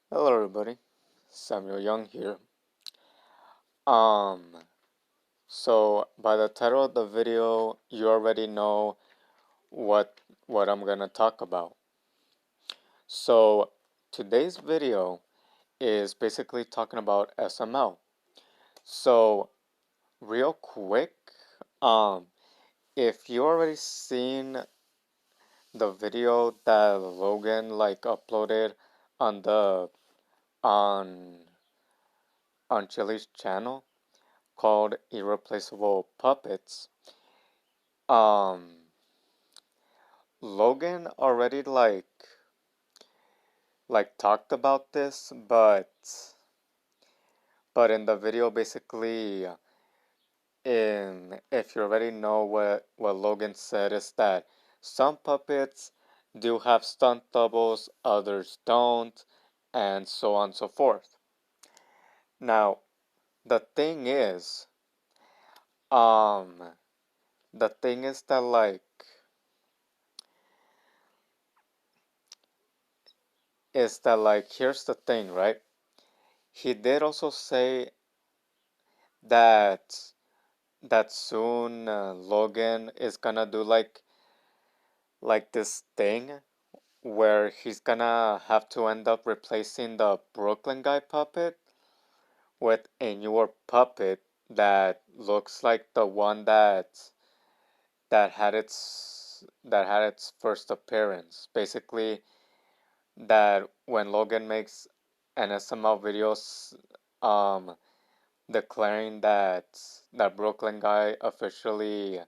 Hello everybody, Samuel Young here. Um, so by the title of the video, you already know what I'm gonna talk about. So today's video is basically talking about SML. So real quick, um, if you already seen the video that Logan uploaded on the on on Chili's channel called Irreplaceable Puppets. Um, Logan already talked about this, but in the video basically, in if you already know what Logan said is that some puppets do have stunt doubles, others don't, and so on and so forth. Now, the thing um, the thing is that here's the thing, right? He did also say that soon Logan is gonna do this thing where he's gonna have to end up replacing the Brooklyn guy puppet with a newer puppet that looks like the one that had its first appearance. Basically, that when Logan makes an SML videos declaring that Brooklyn guy officially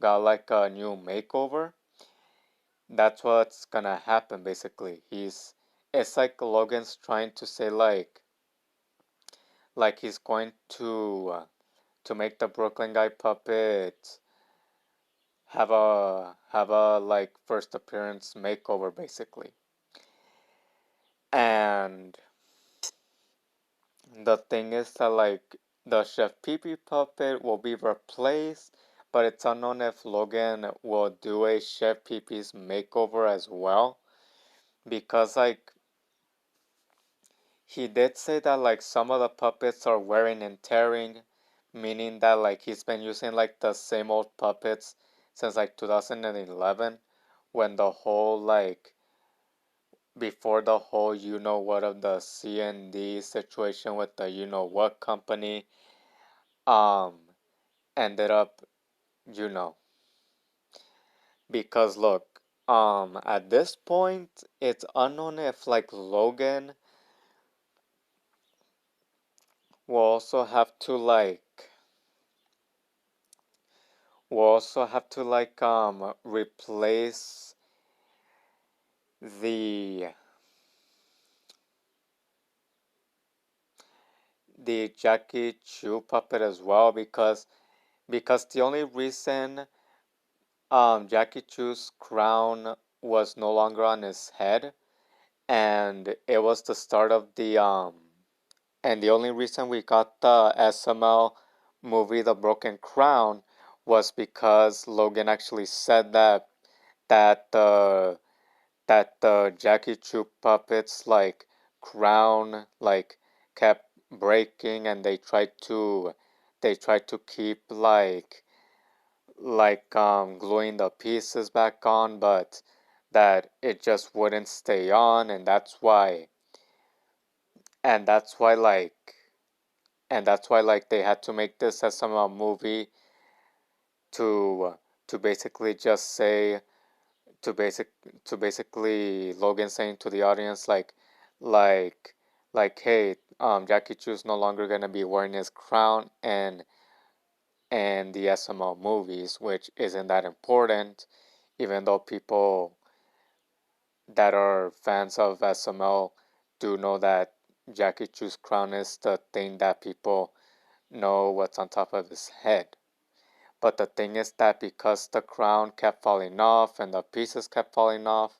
got like a new makeover. That's what's gonna happen basically. It's like Logan's trying to say he's going to make the Brooklyn guy puppet have a first appearance makeover basically. And the thing is that the Chef Pee Pee puppet will be replaced, but it's unknown if Logan will do a Chef Pee Pee's makeover as well, because he did say that some of the puppets are wearing and tearing, meaning that he's been using the same old puppets since 2011, when the whole before the whole you know what of the CND situation with the you know what company um ended up, you know. Because look, at this point, it's unknown if Logan will also have to replace the Jackie Chu puppet as well, because the only reason Jackie Chu's crown was no longer on his head, and it was the start of the and the only reason we got the SML movie The Broken Crown was because Logan actually said that the Jackie Chu puppets crown kept breaking, and they tried to keep gluing the pieces back on, but that it just wouldn't stay on, and that's why they had to make this as some movie to basically just say to basic to basically Logan saying to the audience like hey, Jackie Chu's no longer gonna be wearing his crown and the SML movies, which isn't that important, even though people that are fans of SML do know that Jackie Chu's crown is the thing that people know what's on top of his head. But the thing is that because the crown kept falling off and the pieces kept falling off,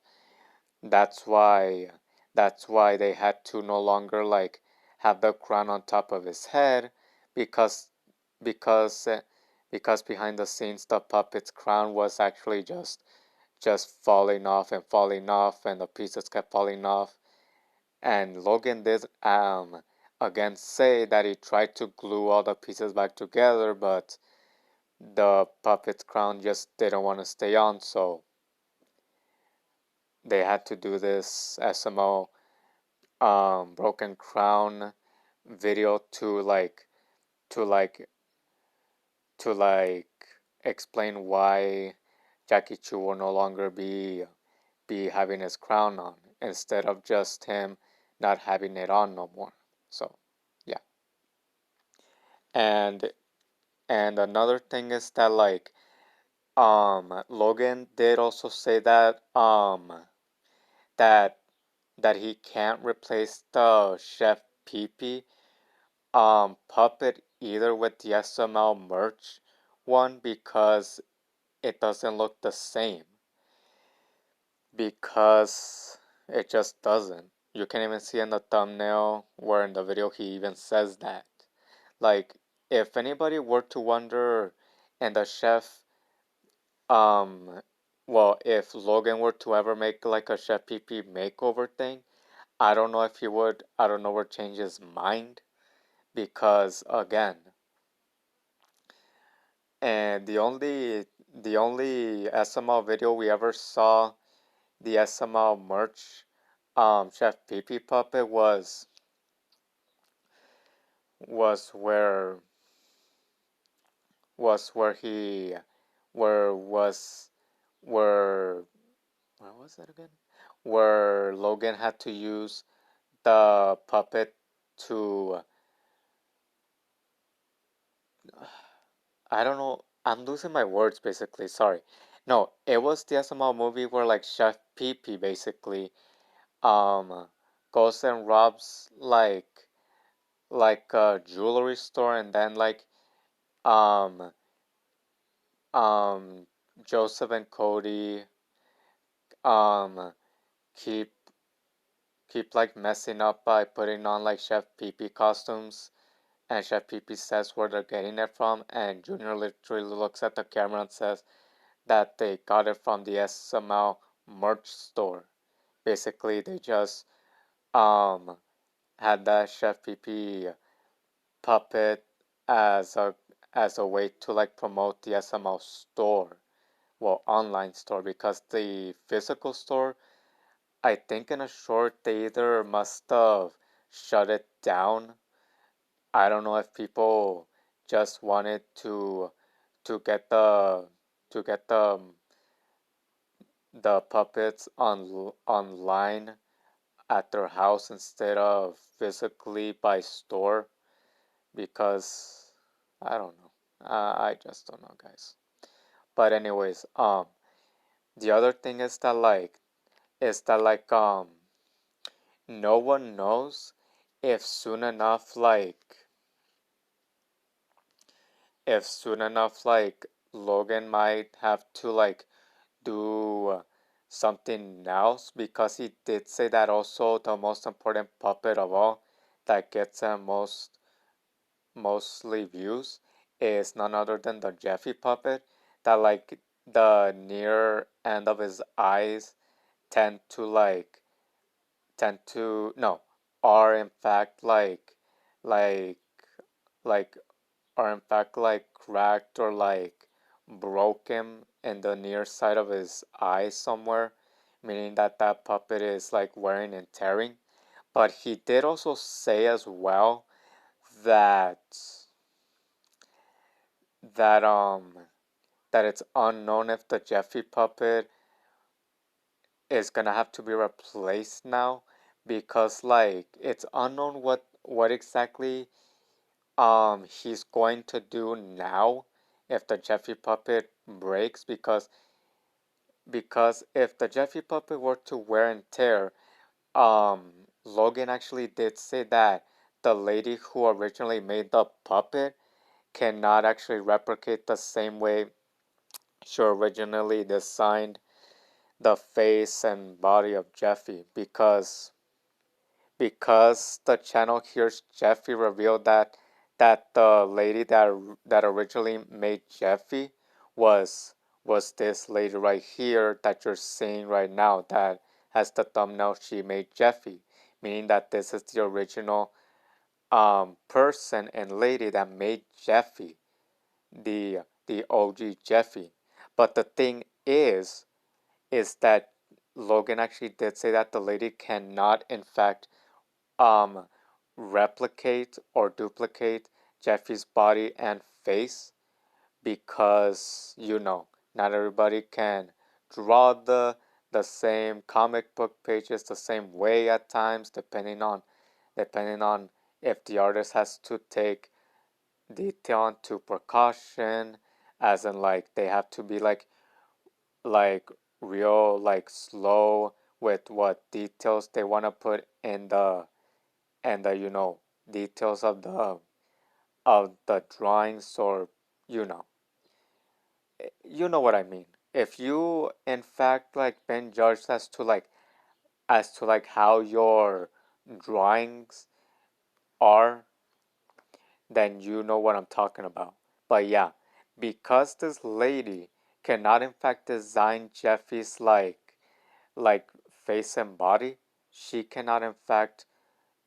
that's why they had to no longer have the crown on top of his head, because because because behind the scenes the puppet's crown was actually just falling off and falling off, and the pieces kept falling off, And Logan did again say that he tried to glue all the pieces back together, but the puppet's crown just didn't want to stay on, so they had to do this SML broken crown video to like to like explain why Jackie Chu will no longer be having his crown on instead of just him not having it on no more. So yeah. And another thing is that Logan did also say that that he can't replace the Chef Pee puppet either with the SML merch one because it doesn't look the same. Because it just doesn't. You can even see in the thumbnail where in the video he even says that. Like, if anybody were to wonder and the chef, um, well, if Logan were to ever make like a Chef PP makeover thing, I don't know if he would, I don't know, where change his mind because again, and the only SML video we ever saw, the SML merch Chef PP puppet was where he where was where was that again? Where Logan had to use the puppet to I don't know. I'm losing my words basically. Sorry. No, it was the SML movie where like Chef PP basically um goes and robs like a jewelry store and then um um Joseph and Cody um keep like messing up by putting on like Chef PP costumes and Chef PP says where they're getting it from and Junior literally looks at the camera and says that they got it from the SML merch store. Basically they just um had that Chef PP puppet as a way to like promote the SML store, well, online store, because the physical store, I think in a short they either must have shut it down. I don't know if people just wanted to get the puppets online at their house instead of physically by store because I don't know. I just don't know, guys. But anyways, the other thing is that no one knows if soon enough Logan might have to do something else because he did say that also the most important puppet of all that gets him mostly views is none other than the Jeffy puppet that the near end of his eyes tend to tend to no are in fact like like are in fact cracked or broken in the near side of his eye somewhere, meaning that that puppet is like wearing and tearing. But he did also say as well that that that it's unknown if the Jeffy puppet is gonna have to be replaced now because it's unknown what exactly he's going to do now if the Jeffy puppet breaks because if the Jeffy puppet were to wear and tear, Logan actually did say that the lady who originally made the puppet cannot actually replicate the same way she originally designed the face and body of Jeffy because the channel hears Jeffy revealed that the lady that originally made Jeffy was this lady right here that you're seeing right now that has the thumbnail she made Jeffy, meaning that this is the original person and lady that made Jeffy, the OG Jeffy. But the thing is that Logan actually did say that the lady cannot, in fact, um, replicate or duplicate Jeffy's body and face because not everybody can draw the same comic book pages the same way at times, depending on if the artist has to take detail into precaution, as in like they have to be like real like slow with what details they want to put in the details of the drawings, or you know you know what I mean. If you in fact like been judged as to like how your drawings are, then you know what I'm talking about. But yeah, because this lady cannot in fact design Jeffy's like face and body, she cannot in fact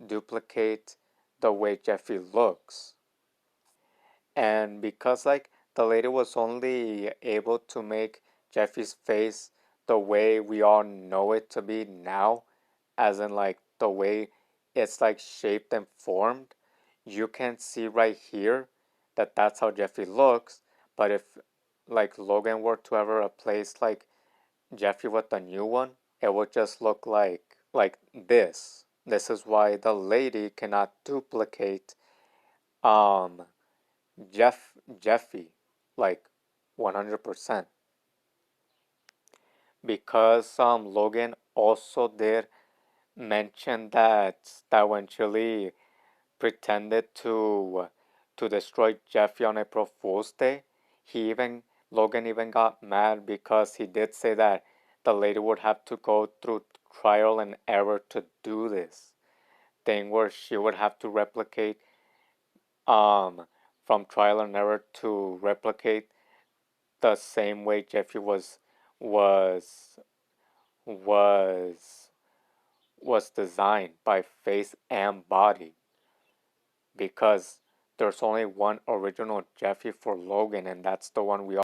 duplicate the way Jeffy looks. And because like the lady was only able to make Jeffy's face the way we all know it to be now, as in like the way it's like shaped and formed, you can see right here that that's how Jeffy looks. But if like Logan were to ever replace like Jeffy with the new one, it would just look like this. This is why the lady cannot duplicate um Jeffy like 100%, because Logan also did mention that when Chili pretended to destroy Jeffy on April Fool's Day, he even Logan even got mad because he did say that the lady would have to go through trial and error to do this thing, where she would have to replicate um from trial and error to replicate the same way Jeffy was was was designed by face and body, because there's only one original Jeffy for Logan, and that's the one we